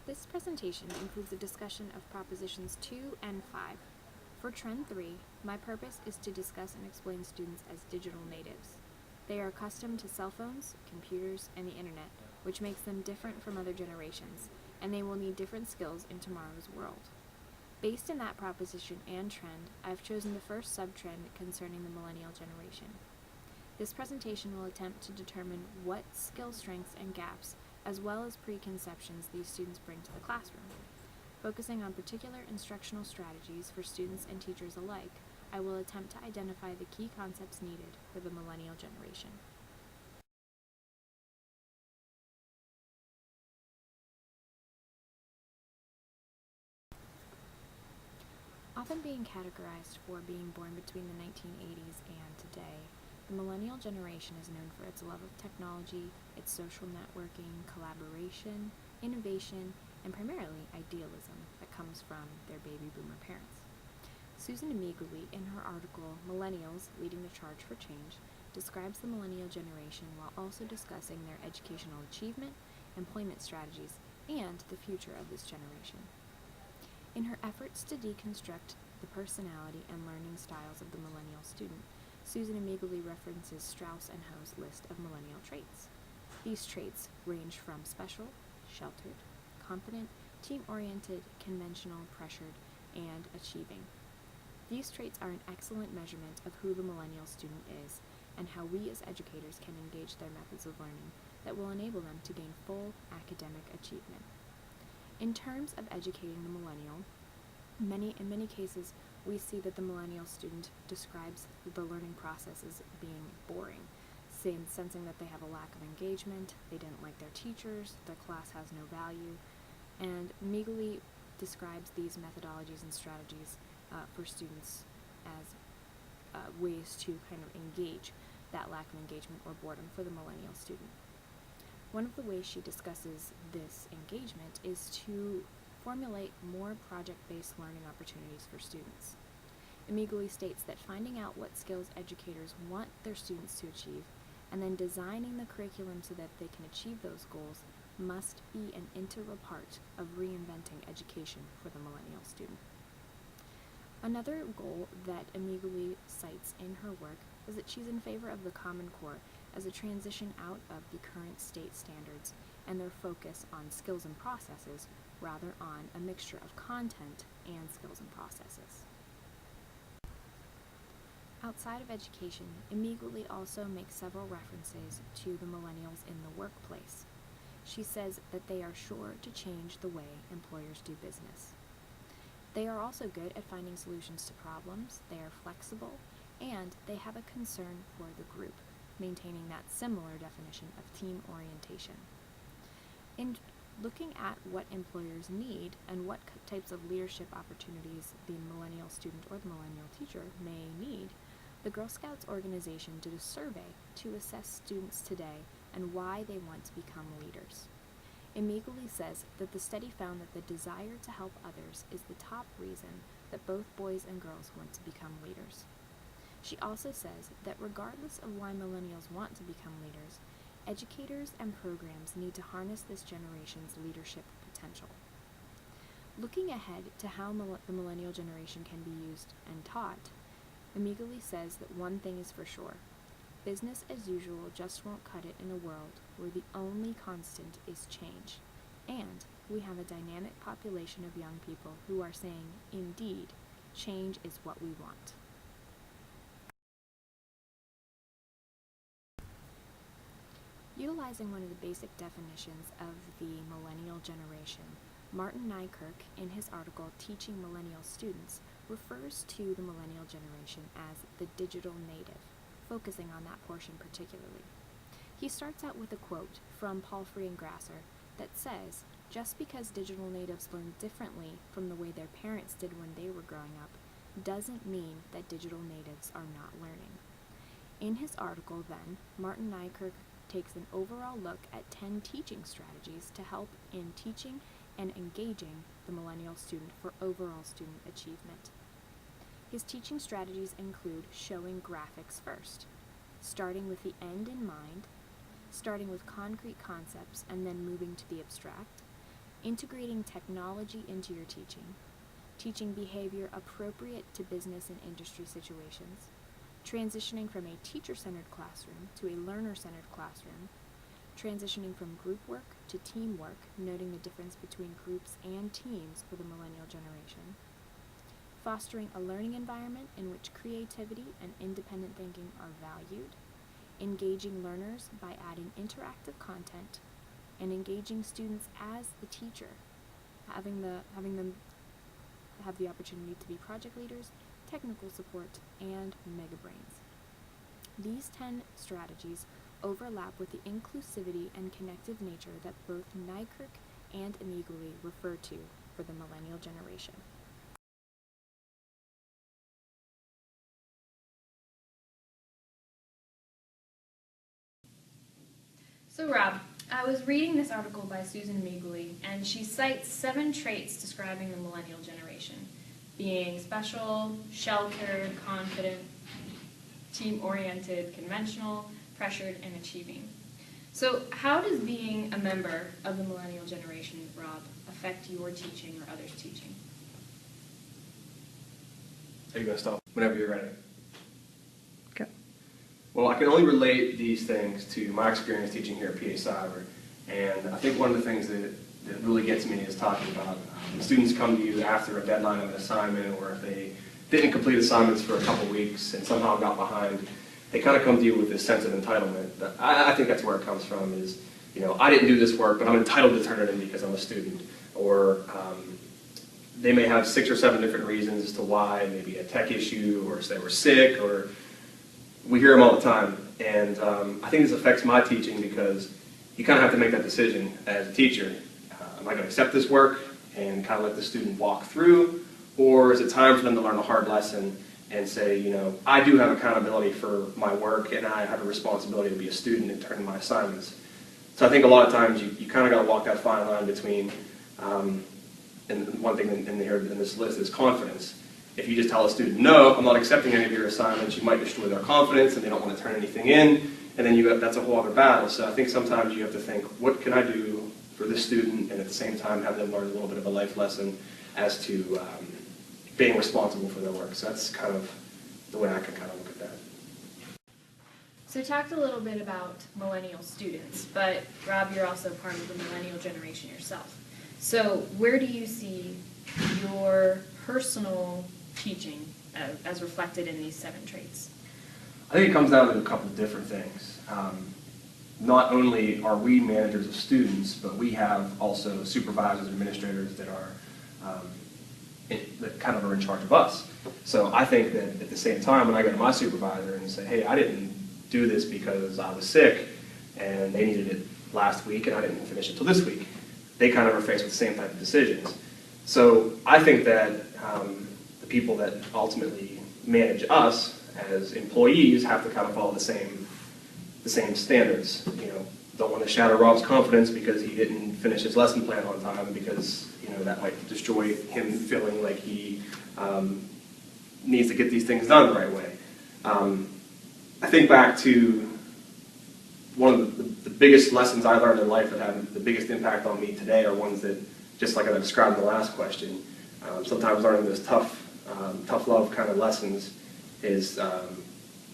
This presentation includes a discussion of propositions 2 and 5. For Trend 3, my purpose is to discuss and explain students as digital natives. They are accustomed to cell phones, computers, and the internet, which makes them different from other generations, and they will need different skills in tomorrow's world. Based in that proposition and trend, I've chosen the first sub-trend concerning the millennial generation. This presentation will attempt to determine what skill strengths and gaps, as well as preconceptions, these students bring to the classroom. Focusing on particular instructional strategies for students and teachers alike, I will attempt to identify the key concepts needed for the millennial generation. Often being categorized for being born between the 1980s and today, the millennial generation is known for its love of technology, its social networking, collaboration, innovation, and primarily idealism that comes from their baby boomer parents. Susan Amiguli, in her article Millennials Leading the Charge for Change, describes the millennial generation while also discussing their educational achievement, employment strategies, and the future of this generation. In her efforts to deconstruct the personality and learning styles of the millennial student, Susan Amiguli references Strauss and Ho's list of millennial traits. These traits range from special, sheltered, confident, team-oriented, conventional, pressured, and achieving. These traits are an excellent measurement of who the millennial student is and how we as educators can engage their methods of learning that will enable them to gain full academic achievement. In terms of educating the millennial, in many cases, we see that the millennial student describes the learning process as being boring, sensing that they have a lack of engagement, they didn't like their teachers, their class has no value, and Amiguli describes these methodologies and strategies for students as ways to kind of engage that lack of engagement or boredom for the millennial student. One of the ways she discusses this engagement is to formulate more project-based learning opportunities for students. Amiguli states that finding out what skills educators want their students to achieve and then designing the curriculum so that they can achieve those goals must be an integral part of reinventing education for the millennial student. Another goal that Amiguli cites in her work is that she's in favor of the Common Core as a transition out of the current state standards and their focus on skills and processes rather on a mixture of content and skills and processes. Outside of education, Amiguli also makes several references to the millennials in the workplace. She says that they are sure to change the way employers do business. They are also good at finding solutions to problems, they are flexible, and they have a concern for the group, maintaining that similar definition of team orientation. In looking at what employers need and what types of leadership opportunities the millennial student or the millennial teacher may need, the Girl Scouts organization did a survey to assess students today and why they want to become leaders. Amiguli says that the study found that the desire to help others is the top reason that both boys and girls want to become leaders. She also says that regardless of why millennials want to become leaders, educators and programs need to harness this generation's leadership potential. Looking ahead to how the millennial generation can be used and taught, Amiguli says that one thing is for sure. Business as usual just won't cut it in a world where the only constant is change. And we have a dynamic population of young people who are saying, indeed, change is what we want. Utilizing one of the basic definitions of the millennial generation, Martin Nykirk, in his article Teaching Millennial Students, refers to the millennial generation as the digital native, focusing on that portion particularly. He starts out with a quote from Palfrey and Grasser that says, "Just because digital natives learn differently from the way their parents did when they were growing up, doesn't mean that digital natives are not learning." In his article, then, Martin Nykirk takes an overall look at 10 teaching strategies to help in teaching and engaging the millennial student for overall student achievement. His teaching strategies include showing graphics first, starting with the end in mind, starting with concrete concepts and then moving to the abstract, integrating technology into your teaching behavior appropriate to business and industry situations, transitioning from a teacher-centered classroom to a learner-centered classroom, transitioning from group work to teamwork, noting the difference between groups and teams for the millennial generation, fostering a learning environment in which creativity and independent thinking are valued, engaging learners by adding interactive content, and engaging students as the teacher, having them have the opportunity to be project leaders, technical support, and mega brains. These 10 strategies overlap with the inclusivity and connective nature that both NYCRC and Imiguli refer to for the millennial generation. So Rob, I was reading this article by Susan Imiguli, and she cites 7 traits describing the millennial generation: being special, sheltered, confident, team-oriented, conventional, pressured, and achieving. So how does being a member of the millennial generation, Rob, affect your teaching or others' teaching? Are you going to stop whenever you're ready? Okay. Well, I can only relate these things to my experience teaching here at PA Cyber. And I think one of the things that really gets me is talking about when students come to you after a deadline of an assignment, or if they didn't complete assignments for a couple weeks and somehow got behind, they kind of come to you with this sense of entitlement. I think that's where it comes from is, I didn't do this work, but I'm entitled to turn it in because I'm a student. Or they may have 6 or 7 different reasons as to why, maybe a tech issue, or they were sick, or we hear them all the time. And I think this affects my teaching because you kind of have to make that decision as a teacher. Am I going to accept this work and kind of let the student walk through? Or is it time for them to learn a hard lesson and say, I do have accountability for my work and I have a responsibility to be a student and turn in my assignments. So I think a lot of times you kind of got to walk that fine line between, and one thing in this list is confidence. If you just tell a student, no, I'm not accepting any of your assignments, you might destroy their confidence and they don't want to turn anything in, and then that's a whole other battle. So I think sometimes you have to think, what can I do for this student, and at the same time have them learn a little bit of a life lesson as to being responsible for their work. So that's kind of the way I can kind of look at that. So we talked a little bit about millennial students, but Rob, you're also part of the millennial generation yourself. So where do you see your personal teaching as reflected in these 7 traits? I think it comes down to a couple of different things. Not only are we managers of students, but we have also supervisors and administrators that are that kind of are in charge of us. So I think that at the same time, when I go to my supervisor and say, hey, I didn't do this because I was sick and they needed it last week and I didn't finish it till this week, they kind of are faced with the same type of decisions. So I think that the people that ultimately manage us as employees have to kind of follow the same standards. Don't want to shatter Rob's confidence because he didn't finish his lesson plan on time, because that might destroy him feeling like he needs to get these things done the right way. I think back to one of the biggest lessons I learned in life that had the biggest impact on me today are ones that, just like I described in the last question, sometimes learning those tough love kind of lessons is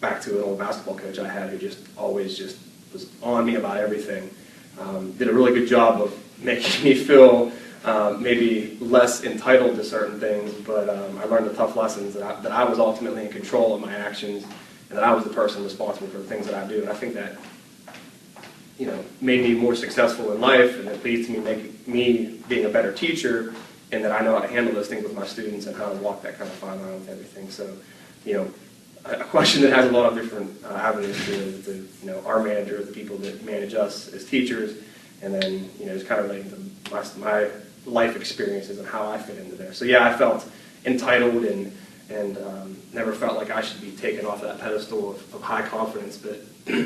back to an old basketball coach I had who just always just was on me about everything. Did a really good job of making me feel maybe less entitled to certain things, but I learned the tough lessons that I was ultimately in control of my actions, and that I was the person responsible for the things that I do. And I think that made me more successful in life, and it leads to me being a better teacher, and that I know how to handle those things with my students and how to walk that kind of fine line with everything. So, a question that has a lot of different avenues to it. Our manager, the people that manage us as teachers, and then just kind of relating to my life experiences and how I fit into there. So yeah, I felt entitled and never felt like I should be taken off that pedestal of high confidence. But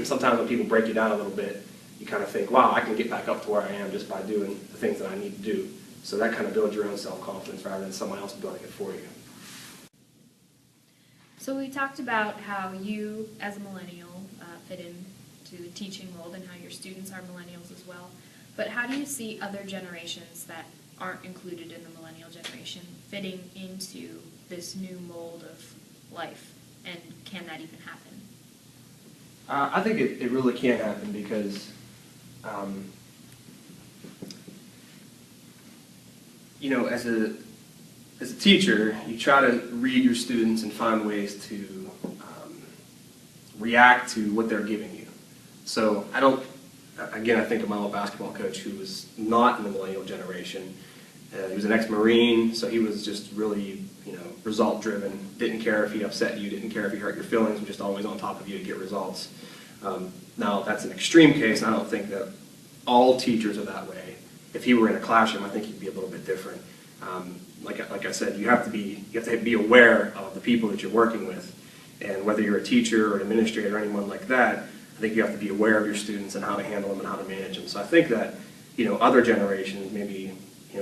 sometimes when people break you down a little bit, you kind of think, wow, I can get back up to where I am just by doing the things that I need to do. So that kind of builds your own self-confidence rather than someone else building it for you. So we talked about how you, as a millennial, fit into the teaching world and how your students are millennials as well. but how do you see other generations that aren't included in the millennial generation fitting into this new mold of life? And can that even happen? I think it really can happen because, as a teacher, you try to read your students and find ways to react to what they're giving you. So I think of my old basketball coach who was not in the millennial generation. He was an ex-Marine, so he was just really, result-driven. Didn't care if he upset you, didn't care if he hurt your feelings, was just always on top of you to get results. Now, that's an extreme case, and I don't think that all teachers are that way. If he were in a classroom, I think he'd be a little bit different. Like I said, you have to be aware of the people that you're working with, and whether you're a teacher or an administrator or anyone like that, I think you have to be aware of your students and how to handle them and how to manage them. So I think that other generations, maybe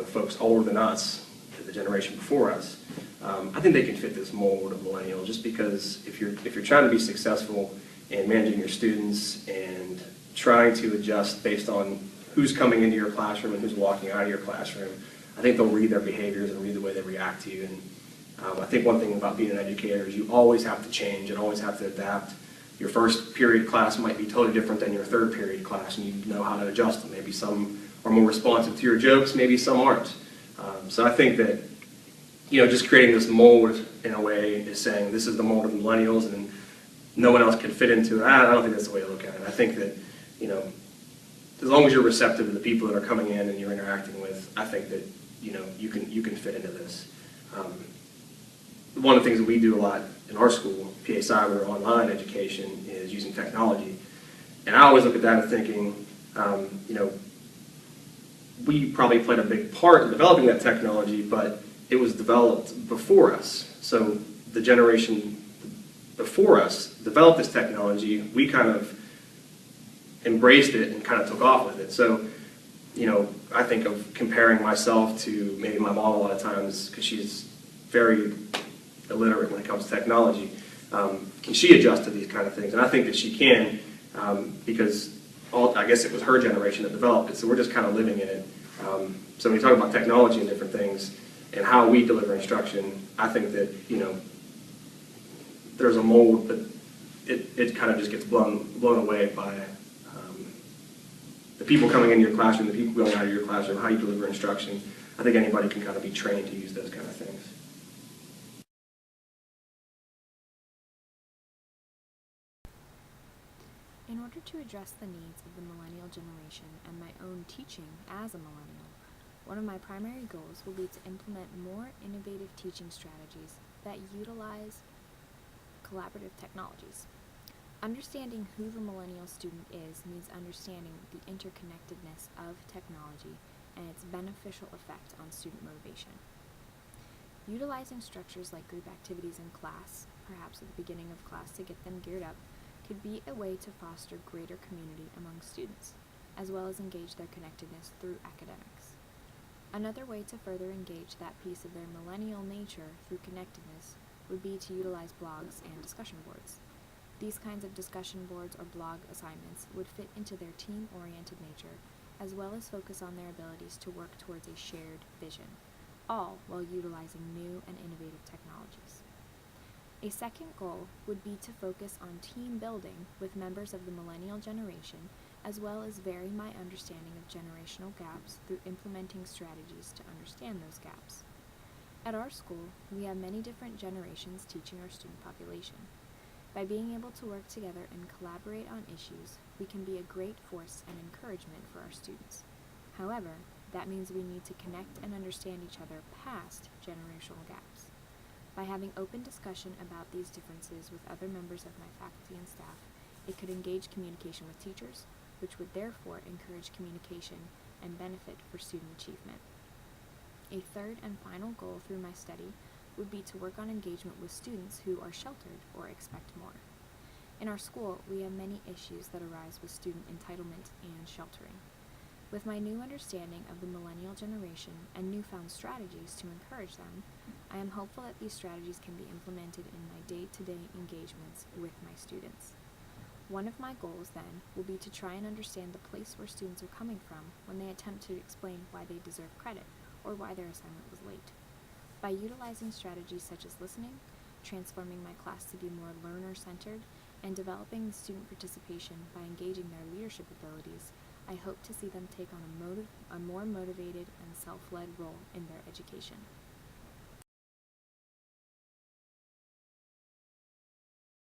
folks older than us, the generation before us, I think they can fit this mold of millennial. Just because if you're trying to be successful in managing your students and trying to adjust based on who's coming into your classroom and who's walking out of your classroom, I think they'll read their behaviors and read the way they react to you. And I think one thing about being an educator is you always have to change and always have to adapt. Your first period class might be totally different than your third period class, and you know how to adjust them. Maybe some are more responsive to your jokes, maybe some aren't. So I think that just creating this mold in a way is saying this is the mold of the millennials and no one else can fit into it. I don't think that's the way to look at it. I think that as long as you're receptive to the people that are coming in and you're interacting with, I think that you can fit into this. One of the things that we do a lot in our school, PA Cyber online education, is using technology. And I always look at that and thinking, we probably played a big part in developing that technology, but it was developed before us. So the generation before us developed this technology, we kind of embraced it and kind of took off with it. So, I think of comparing myself to maybe my mom a lot of times, because she's very illiterate when it comes to technology. Can she adjust to these kind of things? And I think that she can, because I guess it was her generation that developed it, so we're just kind of living in it. So when you talk about technology and different things and how we deliver instruction, I think that, there's a mold, but it kind of just gets blown away by the people coming into your classroom, the people going out of your classroom, how you deliver instruction. I think anybody can kind of be trained to use those kind of things. In order to address the needs of the millennial generation and my own teaching as a millennial, one of my primary goals will be to implement more innovative teaching strategies that utilize collaborative technologies. Understanding who the millennial student is means understanding the interconnectedness of technology and its beneficial effect on student motivation. Utilizing structures like group activities in class, perhaps at the beginning of class to get them geared up, could be a way to foster greater community among students, as well as engage their connectedness through academics. Another way to further engage that piece of their millennial nature through connectedness would be to utilize blogs and discussion boards. These kinds of discussion boards or blog assignments would fit into their team-oriented nature, as well as focus on their abilities to work towards a shared vision, all while utilizing new and innovative technologies. A second goal would be to focus on team building with members of the millennial generation, as well as vary my understanding of generational gaps through implementing strategies to understand those gaps. At our school, we have many different generations teaching our student population. By being able to work together and collaborate on issues, we can be a great force and encouragement for our students. However, that means we need to connect and understand each other past generational gaps. By having open discussion about these differences with other members of my faculty and staff, it could engage communication with teachers, which would therefore encourage communication and benefit for student achievement. A third and final goal through my study would be to work on engagement with students who are sheltered or expect more. In our school, we have many issues that arise with student entitlement and sheltering. With my new understanding of the millennial generation and newfound strategies to encourage them, I am hopeful that these strategies can be implemented in my day-to-day engagements with my students. One of my goals, then, will be to try and understand the place where students are coming from when they attempt to explain why they deserve credit or why their assignment was late. By utilizing strategies such as listening, transforming my class to be more learner-centered, and developing the student participation by engaging their leadership abilities, I hope to see them take on a more motivated and self-led role in their education.